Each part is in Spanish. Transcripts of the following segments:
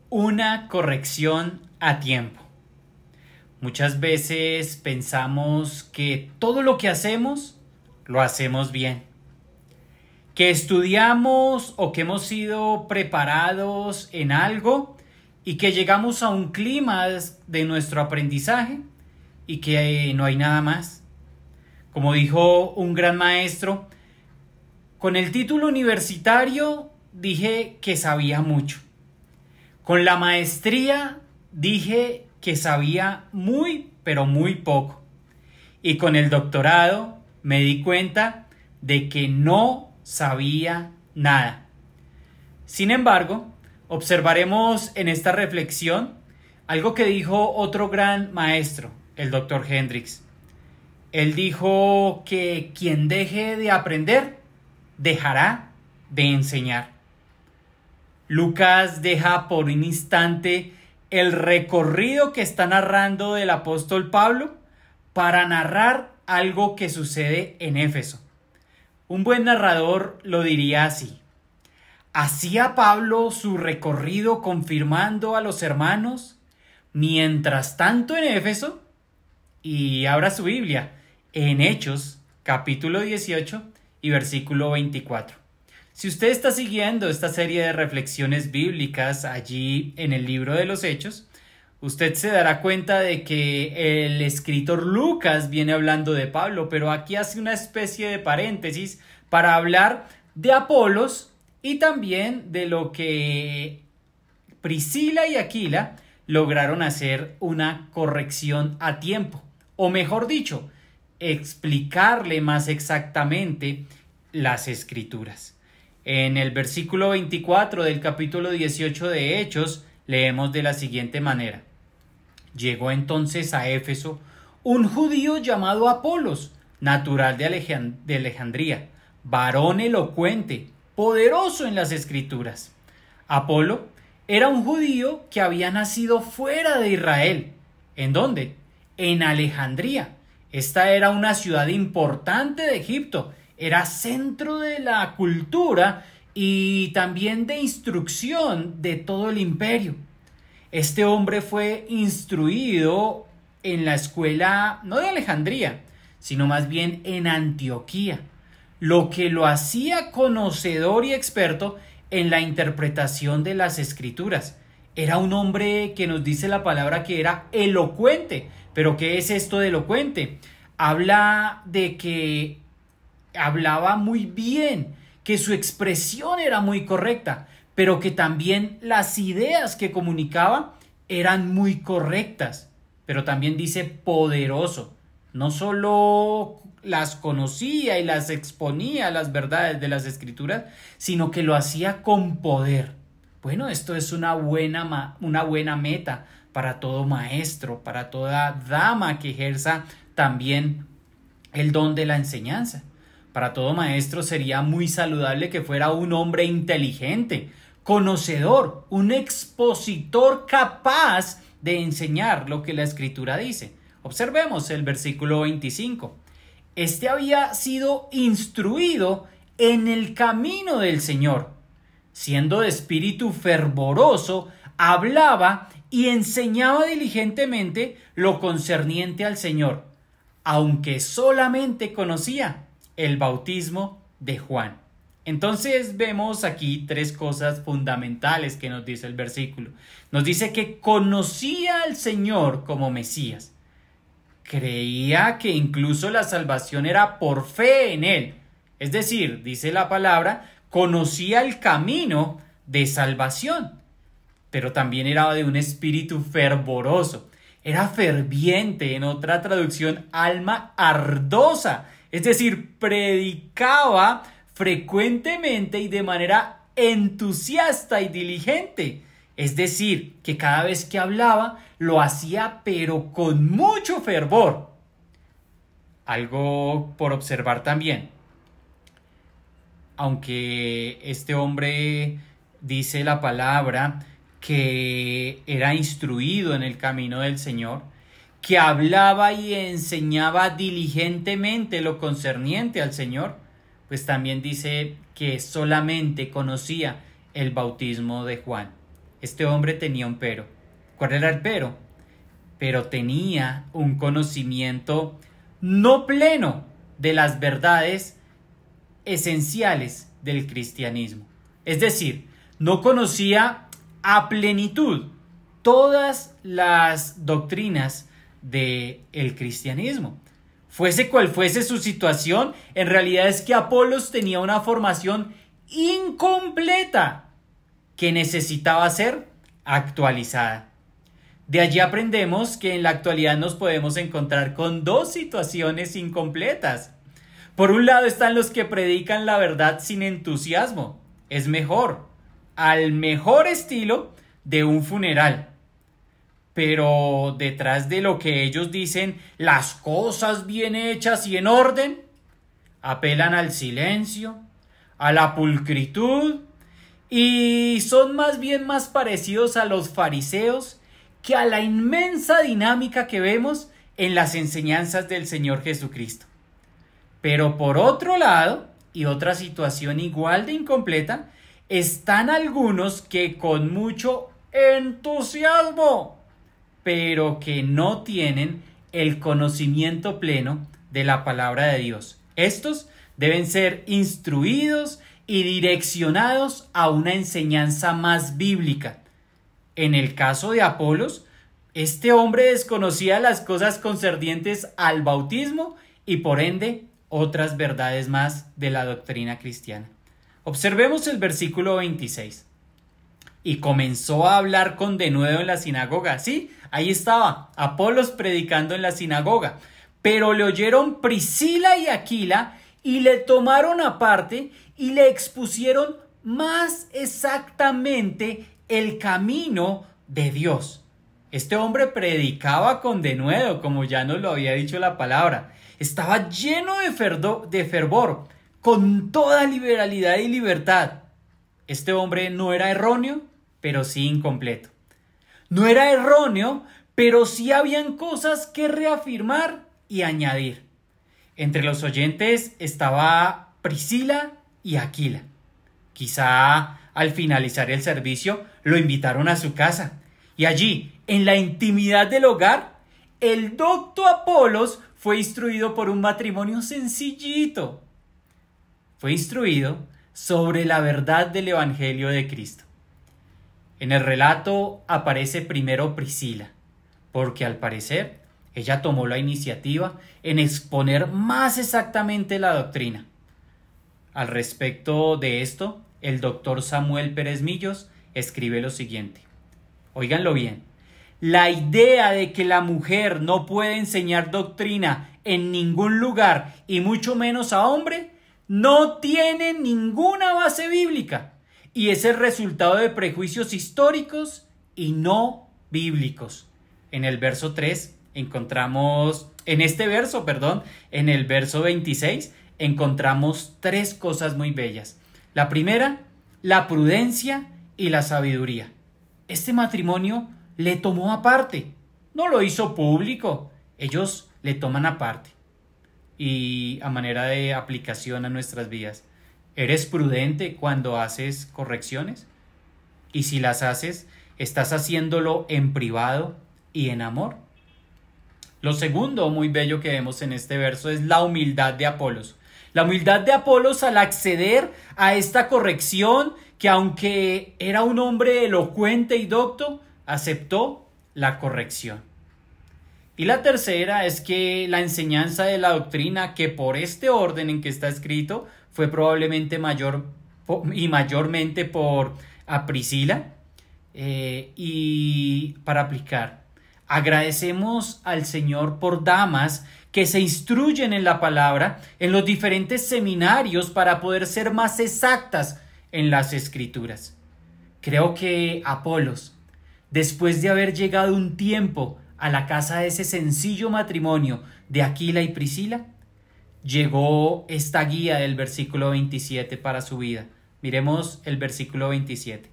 Una corrección a tiempo. Muchas veces pensamos que todo lo que hacemos, lo hacemos bien. Que estudiamos o que hemos sido preparados en algo y que llegamos a un clímax de nuestro aprendizaje y que no hay nada más. Como dijo un gran maestro, con el título universitario dije que sabía mucho. Con la maestría dije que sabía muy, pero muy poco. Y con el doctorado me di cuenta de que no sabía nada. Sin embargo, observaremos en esta reflexión algo que dijo otro gran maestro, el Dr. Hendricks. Él dijo que quien deje de aprender, dejará de enseñar. Lucas deja por un instante el recorrido que está narrando del apóstol Pablo para narrar algo que sucede en Éfeso. Un buen narrador lo diría así: hacía Pablo su recorrido confirmando a los hermanos, mientras tanto en Éfeso, y abra su Biblia en Hechos, capítulo 18 y versículo 24. Si usted está siguiendo esta serie de reflexiones bíblicas allí en el libro de los Hechos, usted se dará cuenta de que el escritor Lucas viene hablando de Pablo, pero aquí hace una especie de paréntesis para hablar de Apolos y también de lo que Priscila y Aquila lograron hacer una corrección a tiempo, o mejor dicho, explicarle más exactamente las escrituras. En el versículo 24 del capítulo 18 de Hechos leemos de la siguiente manera: llegó entonces a Éfeso un judío llamado Apolos, natural de Alejandría, varón elocuente, poderoso en las escrituras. Apolo era un judío que había nacido fuera de Israel. ¿En dónde? En Alejandría. Esta era una ciudad importante de Egipto. Era centro de la cultura y también de instrucción de todo el imperio. Este hombre fue instruido en la escuela no de Alejandría, sino más bien en Antioquía, lo que lo hacía conocedor y experto en la interpretación de las escrituras. Era un hombre que nos dice la palabra que era elocuente. ¿Pero qué es esto de elocuente? Habla de que hablaba muy bien, que su expresión era muy correcta, pero que también las ideas que comunicaba eran muy correctas. Pero también dice poderoso. No solo las conocía y las exponía las verdades de las escrituras, sino que lo hacía con poder. Bueno, esto es una buena meta para todo maestro, para toda dama que ejerza también el don de la enseñanza. Para todo maestro sería muy saludable que fuera un hombre inteligente, conocedor, un expositor capaz de enseñar lo que la escritura dice. Observemos el versículo 25. Este había sido instruido en el camino del Señor. Siendo de espíritu fervoroso, hablaba y enseñaba diligentemente lo concerniente al Señor, aunque solamente conocía el bautismo de Juan. Entonces vemos aquí tres cosas fundamentales que nos dice el versículo. Nos dice que conocía al Señor como Mesías. Creía que incluso la salvación era por fe en Él. Es decir, dice la palabra, conocía el camino de salvación. Pero también era de un espíritu fervoroso. Era ferviente, en otra traducción, alma ardosa. Es decir, predicaba frecuentemente y de manera entusiasta y diligente. Es decir, que cada vez que hablaba lo hacía pero con mucho fervor. Algo por observar también. Aunque este hombre dice la palabra que era instruido en el camino del Señor, que hablaba y enseñaba diligentemente lo concerniente al Señor, pues también dice que solamente conocía el bautismo de Juan. este hombre tenía un pero. ¿Cuál era el pero? Pero tenía un conocimiento no pleno de las verdades esenciales del cristianismo. Es decir, no conocía a plenitud todas las doctrinas del cristianismo. Fuese cual fuese su situación, en realidad es que Apolos tenía una formación incompleta que necesitaba ser actualizada. De allí aprendemos que en la actualidad nos podemos encontrar con dos situaciones incompletas. Por un lado están los que predican la verdad sin entusiasmo. Es mejor, al mejor estilo de un funeral. Pero detrás de lo que ellos dicen, las cosas bien hechas y en orden, apelan al silencio, a la pulcritud y son más bien más parecidos a los fariseos que a la inmensa dinámica que vemos en las enseñanzas del Señor Jesucristo. Pero por otro lado, y otra situación igual de incompleta, están algunos que con mucho entusiasmo, pero que no tienen el conocimiento pleno de la palabra de Dios. Estos deben ser instruidos y direccionados a una enseñanza más bíblica. En el caso de Apolos, este hombre desconocía las cosas concernientes al bautismo y por ende otras verdades más de la doctrina cristiana. Observemos el versículo 26. Y comenzó a hablar con denuedo en la sinagoga. Sí, ahí estaba, Apolos predicando en la sinagoga. Pero le oyeron Priscila y Aquila y le tomaron aparte y le expusieron más exactamente el camino de Dios. Este hombre predicaba con denuedo, como ya nos lo había dicho la palabra. Estaba lleno de fervor, con toda liberalidad y libertad. Este hombre no era erróneo, pero sí incompleto. No era erróneo, pero sí habían cosas que reafirmar y añadir. Entre los oyentes estaba Priscila y Aquila. Quizá al finalizar el servicio lo invitaron a su casa y allí, en la intimidad del hogar, el docto Apolos fue instruido por un matrimonio sencillito. Fue instruido sobre la verdad del Evangelio de Cristo. En el relato aparece primero Priscila, porque al parecer ella tomó la iniciativa en exponer más exactamente la doctrina. Al respecto de esto, el doctor Samuel Pérez Millos escribe lo siguiente. Óiganlo bien. La idea de que la mujer no puede enseñar doctrina en ningún lugar y mucho menos a hombre no tiene ninguna base bíblica y es el resultado de prejuicios históricos y no bíblicos. En el verso 3 encontramos, en el verso 26 encontramos tres cosas muy bellas. La primera, la prudencia y la sabiduría. Este matrimonio le tomó aparte, no lo hizo público, ellos le toman aparte. Y a manera de aplicación a nuestras vidas, ¿eres prudente cuando haces correcciones? Y si las haces, ¿estás haciéndolo en privado y en amor? Lo segundo muy bello que vemos en este verso es la humildad de Apolos. La humildad de Apolos al acceder a esta corrección, que aunque era un hombre elocuente y docto, aceptó la corrección. Y la tercera es que la enseñanza de la doctrina, que por este orden en que está escrito, fue probablemente mayormente por Priscila, y para aplicar. Agradecemos al Señor por damas que se instruyen en la palabra en los diferentes seminarios para poder ser más exactas en las escrituras. Creo que Apolos, después de haber llegado un tiempo a la casa de ese sencillo matrimonio de Aquila y Priscila, llegó esta guía del versículo 27 para su vida. Miremos el versículo 27.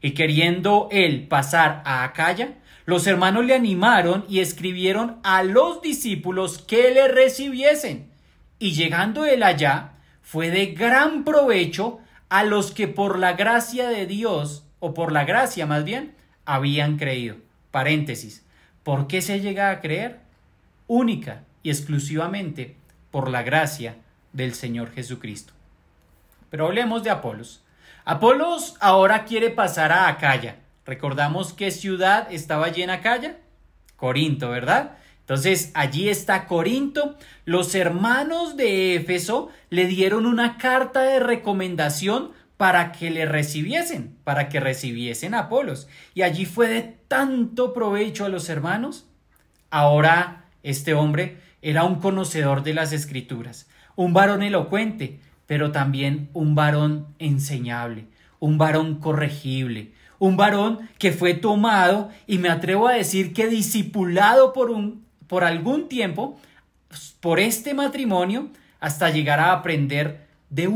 Y queriendo él pasar a Acaya, los hermanos le animaron y escribieron a los discípulos que le recibiesen. Y llegando él allá, fue de gran provecho a los que por la gracia de Dios o por la gracia más bien, habían creído. Paréntesis. ¿Por qué se llega a creer? Única y exclusivamente por la gracia del Señor Jesucristo. Pero hablemos de Apolos. Apolos ahora quiere pasar a Acaya. ¿Recordamos qué ciudad estaba allí en Acaya? Corinto, ¿verdad? Entonces allí está Corinto. Los hermanos de Éfeso le dieron una carta de recomendación para que le recibiesen, para que recibiesen a Apolos. Y allí fue de tanto provecho a los hermanos. Ahora este hombre era un conocedor de las Escrituras, un varón elocuente, pero también un varón enseñable, un varón corregible, un varón que fue tomado, y me atrevo a decir que discipulado por algún tiempo, por este matrimonio, hasta llegar a aprender de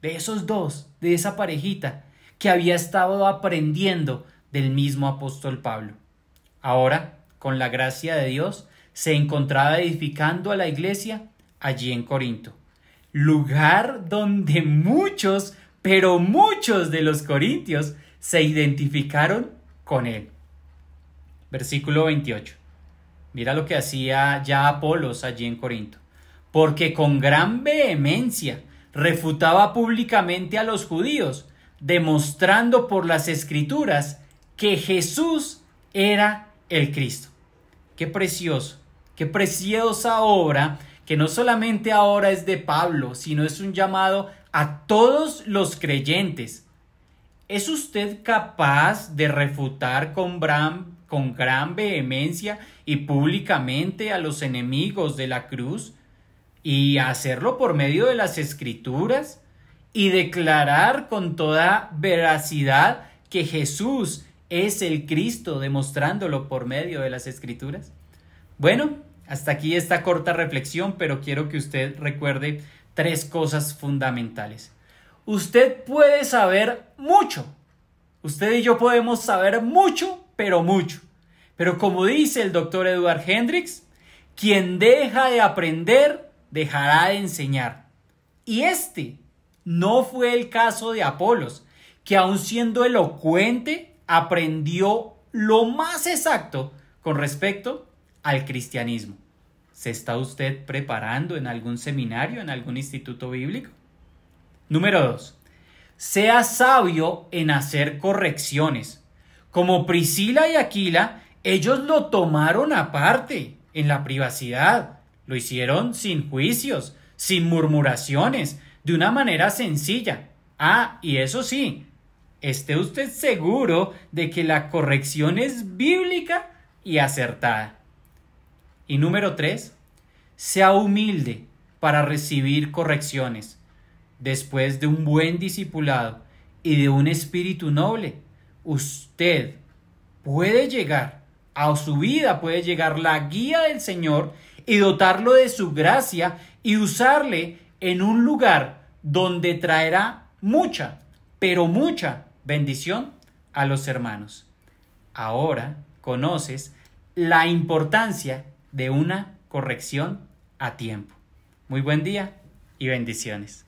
esos dos, de esa parejita, que había estado aprendiendo del mismo apóstol Pablo. Ahora, con la gracia de Dios, se encontraba edificando a la iglesia allí en Corinto, lugar donde muchos, pero muchos de los corintios se identificaron con él. Versículo 28. Mira lo que hacía ya Apolos allí en Corinto. Porque con gran vehemencia refutaba públicamente a los judíos, demostrando por las Escrituras que Jesús era el Cristo. Qué precioso, qué preciosa obra, que no solamente ahora es de Pablo, sino es un llamado a todos los creyentes. ¿Es usted capaz de refutar con gran vehemencia y públicamente a los enemigos de la cruz, y hacerlo por medio de las Escrituras, y declarar con toda veracidad que Jesús es el Cristo, demostrándolo por medio de las Escrituras? Bueno, hasta aquí esta corta reflexión, pero quiero que usted recuerde 3 cosas fundamentales. Usted puede saber mucho. Usted y yo podemos saber mucho, pero mucho. Pero como dice el doctor Edward Hendricks, quien deja de aprender, dejará de enseñar. Y este no fue el caso de Apolos, que aun siendo elocuente, aprendió lo más exacto con respecto al cristianismo. ¿Se está usted preparando en algún seminario, en algún instituto bíblico? Número 2. Sea sabio en hacer correcciones. Como Priscila y Aquila, ellos lo tomaron aparte, en la privacidad. Lo hicieron sin juicios, sin murmuraciones, de una manera sencilla. Y eso sí, esté usted seguro de que la corrección es bíblica y acertada. Y número 3, sea humilde para recibir correcciones. Después de un buen discipulado y de un espíritu noble, usted puede llegar, a su vida puede llegar la guía del Señor y dotarlo de su gracia y usarle en un lugar donde traerá mucha, pero mucha bendición a los hermanos. Ahora conoces la importancia de una corrección a tiempo. Muy buen día y bendiciones.